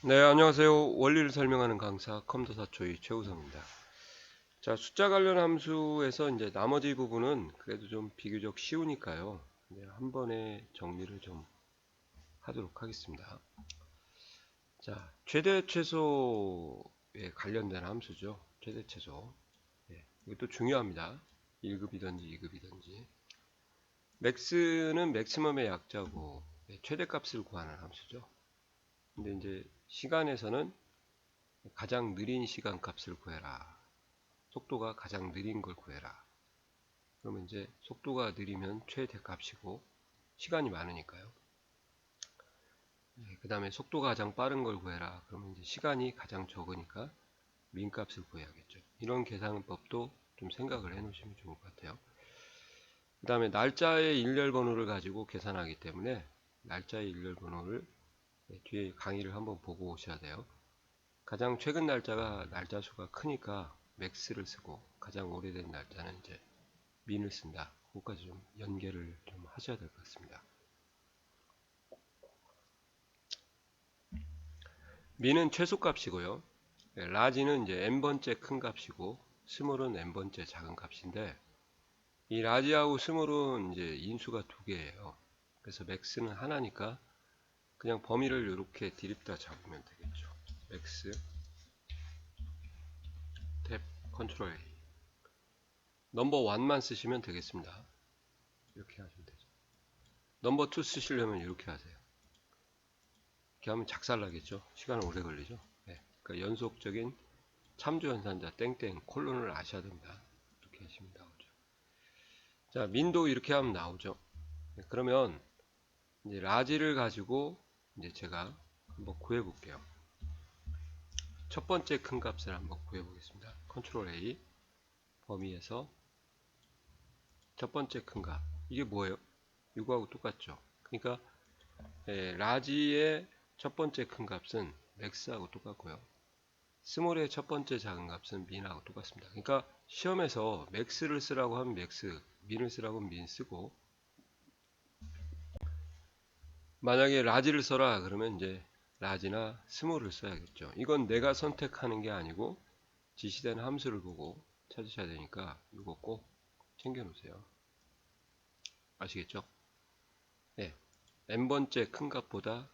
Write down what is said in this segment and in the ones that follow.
네, 안녕하세요. 원리를 설명하는 강사 컴퓨터사초이 최우성입니다. 자, 숫자 관련 함수에서 이제 나머지 부분은 그래도 좀 비교적 쉬우니까요. 네, 한 번에 정리를 좀 하도록 하겠습니다. 자, 최대 최소에 관련된 함수죠. 최대 최소. 네, 이것도 중요합니다. 1급이든지 2급이든지. 맥스는 맥시멈의 약자고 최대값을 구하는 함수죠. 근데 이제 시간에서는 가장 느린 시간 값을 구해라. 속도가 가장 느린 걸 구해라. 그러면 이제 속도가 느리면 최대값이고 시간이 많으니까요. 그 다음에 속도가 가장 빠른 걸 구해라. 그러면 이제 시간이 가장 적으니까 민값을 구해야겠죠. 이런 계산법도 좀 생각을 해 놓으시면 좋을 것 같아요. 그 다음에 날짜의 일렬 번호를 가지고 계산하기 때문에 날짜의 일렬 번호를 뒤에 강의를 한번 보고 오셔야 돼요. 가장 최근 날짜가 날짜 수가 크니까 맥스를 쓰고 가장 오래된 날짜는 이제 민을 쓴다. 그것까지 좀 연계를 좀 하셔야 될 것 같습니다. 민은 최소값이고요. 라지는 이제 n번째 큰 값이고 스몰은 n번째 작은 값인데 이 라지하고 스몰은 이제 인수가 두 개예요. 그래서 맥스는 하나니까 그냥 범위를 이렇게 디립다 잡으면 되겠죠. 맥스 탭 컨트롤 A 넘버 1만 쓰시면 되겠습니다. 이렇게 하시면 되죠. 넘버 2 쓰시려면 이렇게 하세요. 이렇게 하면 작살나겠죠. 시간 오래 걸리죠. 네. 그러니까 연속적인 참조연산자 땡땡 콜론을 아셔야 됩니다. 이렇게 하시면 나오죠. 자, 민도 이렇게 하면 나오죠. 네, 그러면 이제 라지를 가지고 이제 제가 한번 구해 볼게요. 첫 번째 큰 값을 한번 구해 보겠습니다. 컨트롤 A 범위에서 첫 번째 큰 값. 이게 뭐예요? 이거하고 똑같죠. 그러니까 라지의 첫 번째 큰 값은 맥스하고 똑같고요. 스몰의 첫 번째 작은 값은 민하고 똑같습니다. 그러니까 시험에서 맥스를 쓰라고 하면 맥스, 민을 쓰라고 하면 민 쓰고 만약에 라지를 써라 그러면 이제 라지나 스몰을 써야겠죠. 이건 내가 선택하는 게 아니고 지시되는 함수를 보고 찾으셔야 되니까 이거 꼭 챙겨 놓으세요. 아시겠죠? 네. n번째 큰 값보다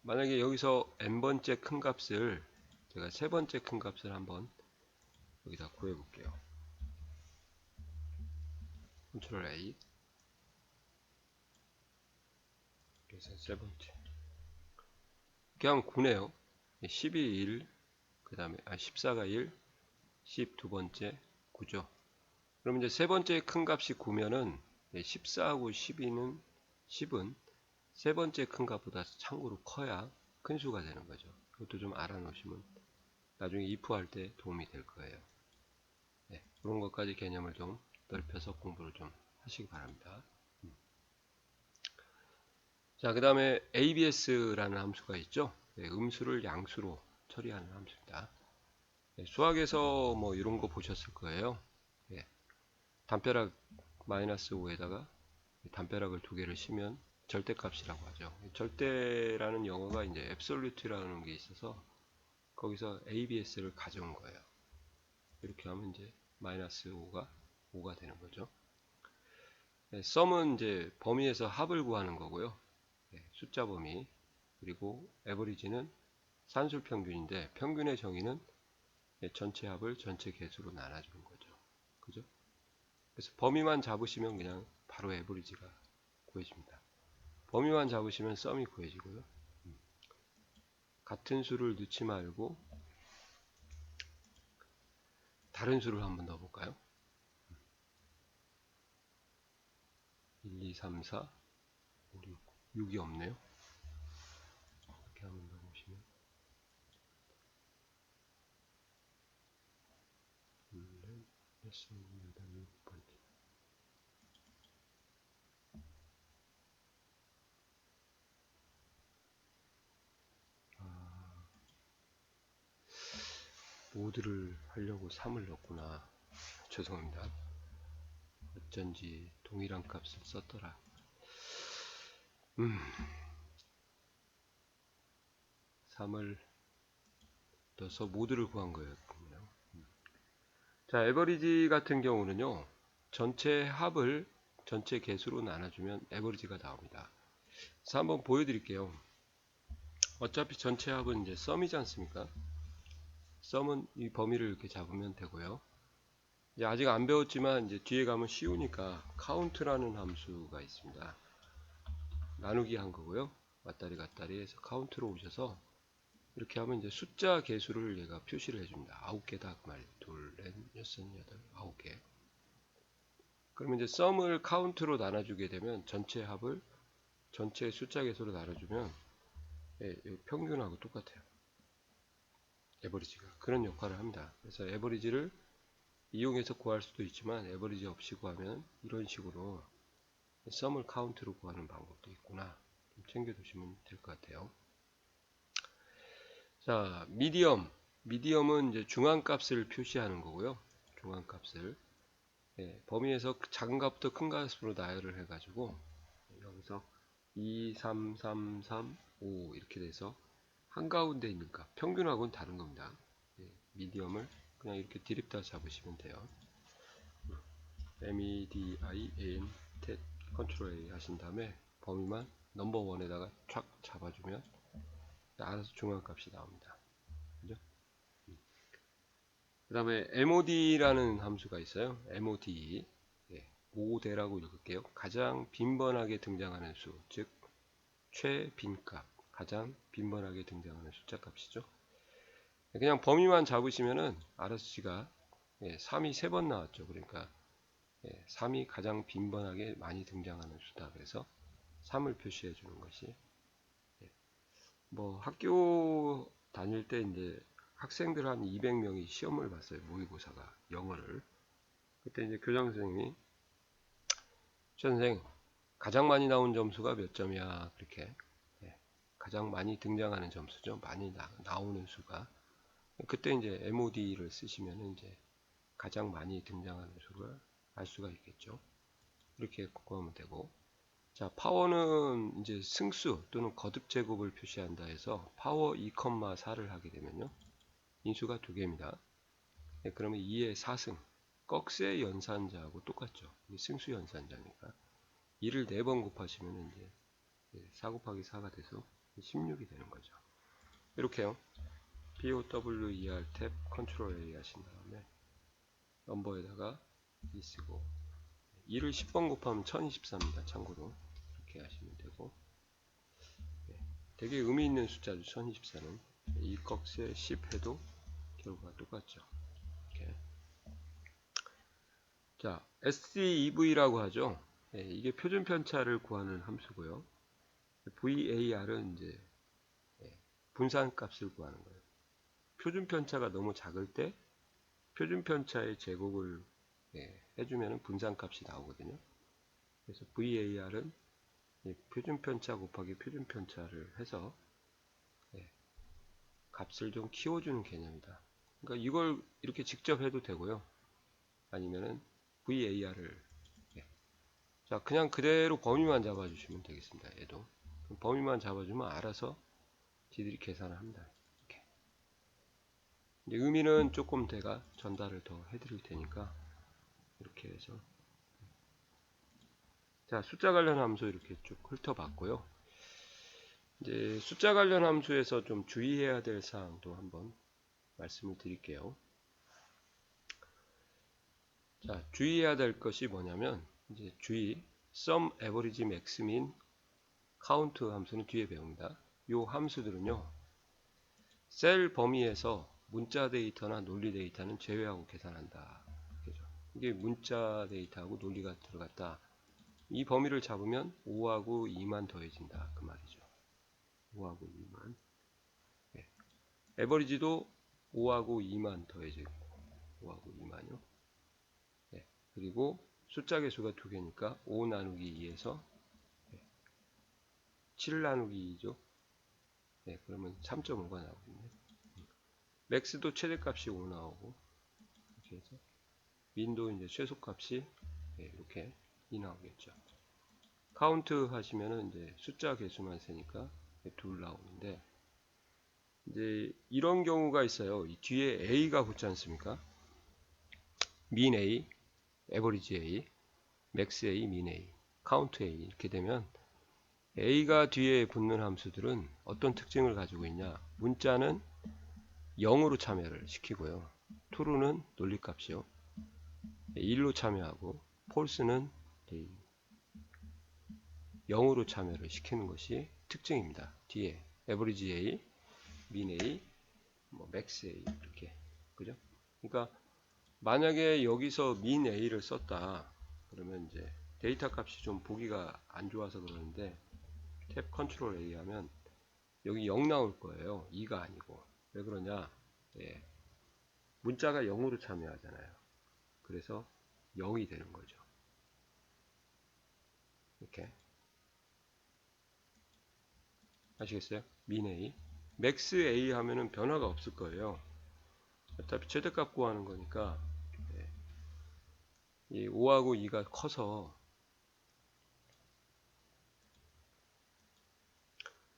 만약에 여기서 n번째 큰 값을 제가 세 번째 큰 값을 한번 여기다 구해 볼게요. 컨트롤 A 그래서 세 번째 이렇게 하면 9네요. 10이 1, 그 다음에 14가 1, 10 두 번째 9죠. 그럼 이제 세 번째 큰 값이 9면은 14하고 10은 세 번째 큰 값보다 참고로 커야 큰 수가 되는 거죠. 이것도 좀 알아놓으시면 나중에 if 할 때 도움이 될 거예요. 네, 그런 것까지 개념을 좀 넓혀서 공부를 좀 하시기 바랍니다. 자, 그 다음에 abs라는 함수가 있죠. 음수를 양수로 처리하는 함수입니다. 수학에서 뭐 이런 거 보셨을 거예요. 담벼락 마이너스 5에다가 담벼락을 두 개를 씌면 절대값이라고 하죠. 절대라는 영어가 이제 absolute라는 게 있어서 거기서 abs를 가져온 거예요. 이렇게 하면 이제 마이너스 5가 되는 거죠. sum은 이제 범위에서 합을 구하는 거고요. 숫자 범위. 그리고 average는 산술평균인데 평균의 정의는 전체 합을 전체 개수로 나눠주는 거죠. 그죠? 그래서 범위만 잡으시면 그냥 바로 average가 구해집니다. 범위만 잡으시면 sum이 구해지고요. 같은 수를 넣지 말고 다른 수를 한번 넣어볼까요? 1, 2, 3, 4, 5, 6, 6이 없네요. 이렇게 한번 넣어보시면 8, 6번째 모드를 하려고 3을 넣었구나. 죄송합니다. 어쩐지 동일한 값을 썼더라. 3, 3을 넣어서 모드를 구한 거예요. 자, 에버리지 같은 경우는요, 전체 합을 전체 개수로 나눠주면 에버리지가 나옵니다. 그래서 한번 보여드릴게요. 어차피 전체 합은 이제 썸이지 않습니까? 썸은 이 범위를 이렇게 잡으면 되고요. 이제 아직 안 배웠지만 이제 뒤에 가면 쉬우니까 count라는 함수가 있습니다. 나누기 한 거고요. 왔다리 갔다리 해서 count로 오셔서 이렇게 하면 이제 숫자 개수를 얘가 표시를 해줍니다. 9개다 그 말이에요. 둘, 넷, 여섯, 여덟, 9개. 그러면 이제 썸을 count로 나눠주게 되면 전체 합을 전체 숫자 개수로 나눠주면 예, 평균하고 똑같아요. 에버리지가 그런 역할을 합니다. 그래서 에버리지를 이용해서 구할 수도 있지만 에버리지 없이 구하면 이런 식으로 썸을 카운트로 구하는 방법도 있구나. 좀 챙겨두시면 될 것 같아요. 자, 미디엄은 이제 중앙값을 표시하는 거고요. 중앙값을 범위에서 작은 값부터 큰 값으로 나열을 해가지고 여기서 2, 3, 3, 3, 5 이렇게 돼서 한가운데 있는 값, 평균하고는 다른 겁니다. 미디엄을 그냥 이렇게 디립다 잡으시면 돼요. MEDIAN 탭 컨트롤 A 하신 다음에 범위만 넘버 원에다가 촥 잡아주면 알아서 중앙값이 나옵니다. 그죠? 그 다음에 MOD라는 함수가 있어요. MOD 모대라고 읽을게요. 가장 빈번하게 등장하는 수, 즉 최빈값, 가장 빈번하게 등장하는 숫자 값이죠. 그냥 범위만 잡으시면은 알아서 지가 3이 3번 나왔죠. 그러니까 3이 가장 빈번하게 많이 등장하는 수다. 그래서 3을 표시해 주는 것이 뭐 학교 다닐 때 이제 학생들 한 200명이 시험을 봤어요. 모의고사가 영어를. 그때 이제 교장 선생님이 선생 가장 많이 나온 점수가 몇 점이야 그렇게 가장 많이 등장하는 점수죠. 많이 나오는 수가. 그때 이제 MOD를 쓰시면 이제 가장 많이 등장하는 수를 알 수가 있겠죠. 이렇게 구하면 되고. 자, 파워는 이제 승수 또는 거듭 제곱을 표시한다 해서 파워 2,4를 하게 되면요. 인수가 두 개입니다. 그러면 2의 4승. 꺽쇠 연산자하고 똑같죠. 승수 연산자니까. 2를 4번 곱하시면 이제 4 곱하기 4가 돼서 16이 되는 거죠. 이렇게요. POWER 탭 컨트롤 A 하신 다음에 넘버에다가 2 쓰고 2를 10번 곱하면 1024입니다. 참고로 이렇게 하시면 되고 되게 의미 있는 숫자죠. 1024는 2 꺽쇠 10 해도 결과가 똑같죠. 이렇게. 자, SEV라고 하죠. 이게 표준 편차를 구하는 함수고요. VAR은 이제 분산값을 구하는 거예요. 표준 편차가 너무 작을 때 표준 편차의 제곱을 해주면 분산값이 나오거든요. 그래서 VAR은 표준 편차 곱하기 표준 편차를 해서 값을 좀 키워주는 개념이다. 그러니까 이걸 이렇게 직접 해도 되고요. 아니면은 VAR을 자 그냥 그대로 범위만 잡아주시면 되겠습니다. 얘도 범위만 잡아주면 알아서 지들이 계산을 합니다. 이렇게. 이제 의미는 조금 제가 전달을 더 해드릴 테니까 이렇게 해서 자 숫자 관련 함수 이렇게 쭉 훑어봤고요. 이제 숫자 관련 함수에서 좀 주의해야 될 사항도 한번 말씀을 드릴게요. 자 주의해야 될 것이 뭐냐면 이제 sum, average, max, min, count 함수는 뒤에 배웁니다. 이 함수들은요 셀 범위에서 문자 데이터나 논리 데이터는 제외하고 계산한다. 이게 문자 데이터하고 논리가 들어갔다. 이 범위를 잡으면 5하고 2만 더해진다. 그 말이죠. 5하고 2만. 에버리지도 5하고 2만 더해지고 5하고 2만요. 그리고 숫자 개수가 두 개니까 5 나누기 2에서 7 나누기 2죠. 그러면 3.5가 나오겠네. 맥스도 최대값이 5 나오고 이렇게 해서 민도 이제 최소값이 이렇게 2 나오겠죠. 카운트 하시면은 이제 숫자 개수만 세니까 2 나오는데 이제 이런 경우가 있어요. 이 뒤에 A가 붙지 않습니까? min A, average A, max A, min A, count A 이렇게 되면 A가 뒤에 붙는 함수들은 어떤 특징을 가지고 있냐? 문자는 0으로 참여를 시키고요. true는 논리값이요. 1로 참여하고 false는 0으로 참여를 시키는 것이 특징입니다. 뒤에 average A, min A, 뭐 max A 이렇게 그죠? 그러니까 만약에 여기서 min A를 썼다 그러면 이제 데이터 값이 좀 보기가 안 좋아서 그러는데 탭 컨트롤 A 하면 여기 0 나올 거예요. 2가 아니고. 왜 그러냐? 예. 문자가 0으로 참여하잖아요. 그래서 0이 되는 거죠. 이렇게. 아시겠어요? min A. max A 하면은 변화가 없을 거예요. 어차피 최대값 구하는 거니까 예. 이 5하고 2가 커서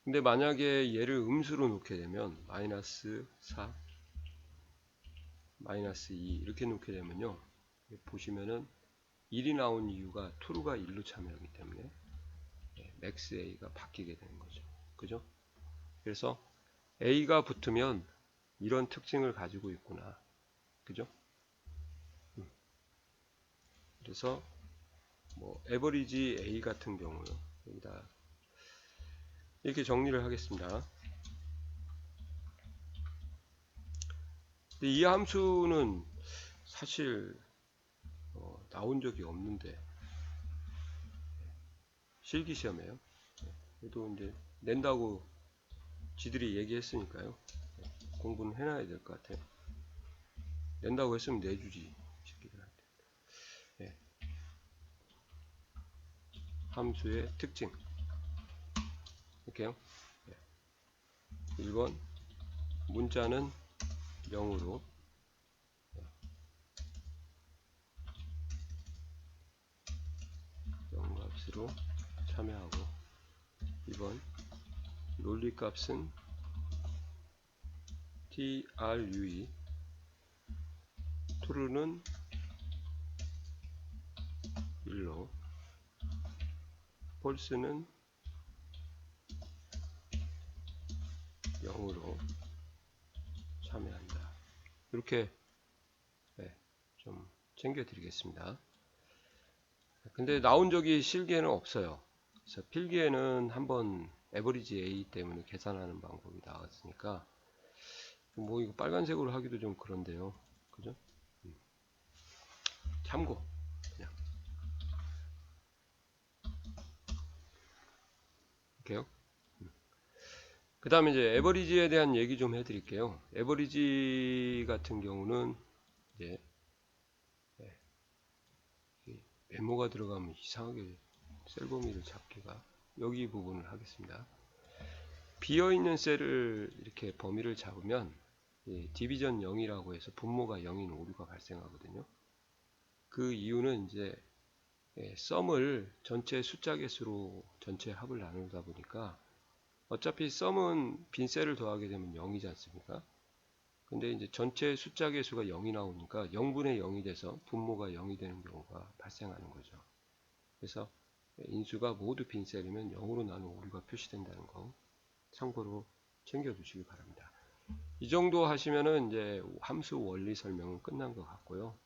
근데 만약에 얘를 음수로 놓게 되면 마이너스 4 마이너스 2 이렇게 놓게 되면요 보시면은 1이 나온 이유가 true가 1로 참여하기 때문에 max A가 바뀌게 되는 거죠. 그죠? 그래서 A가 붙으면 이런 특징을 가지고 있구나. 그죠? 그래서 뭐 average A 같은 경우요. 여기다 이렇게 정리를 하겠습니다. 근데 이 함수는 사실 나온 적이 없는데 실기시험에요. 그래도 이제 낸다고 지들이 얘기했으니까요. 공부는 해놔야 될 것 같아요. 낸다고 했으면 내주지. 새끼들한테. 예. 함수의 특징. 이렇게요. 1번 문자는 0으로 0값으로 참여하고 2번 논리값은 true true는 1로 false는 0으로 참여한다. 이렇게 좀 챙겨 드리겠습니다. 근데 나온 적이 실기에는 없어요. 그래서 필기에는 한번 에버리지 A 때문에 계산하는 방법이 나왔으니까 뭐 이거 빨간색으로 하기도 좀 그런데요. 그죠? 참고 그냥 이렇게요. 그 다음에 이제 에버리지에 대한 얘기 좀 해드릴게요. 에버리지 같은 경우는 이제 메모가 들어가면 이상하게 셀범위를 잡기가 여기 부분을 하겠습니다. 비어있는 셀을 이렇게 범위를 잡으면 디비전 0이라고 해서 분모가 0인 오류가 발생하거든요. 그 이유는 이제 썸을 전체 숫자 개수로 전체 합을 나누다 보니까 어차피 썸은 빈 셀을 더하게 되면 0이지 않습니까? 근데 이제 전체 숫자 개수가 0이 나오니까 0분의 0이 돼서 분모가 0이 되는 경우가 발생하는 거죠. 그래서 인수가 모두 빈 셀이면 0으로 나눈 오류가 표시된다는 거 참고로 챙겨 두시기 바랍니다. 이 정도 하시면은 이제 함수 원리 설명은 끝난 것 같고요.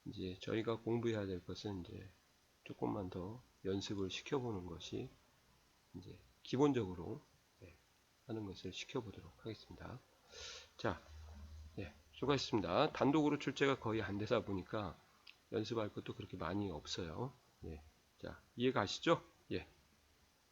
이제 저희가 공부해야 될 것은 이제 조금만 더 연습을 시켜보는 것이 이제 기본적으로 하는 것을 시켜보도록 하겠습니다. 자, 수고하셨습니다. 단독으로 출제가 거의 안 되다 보니까 연습할 것도 그렇게 많이 없어요. 자, 이해 가시죠?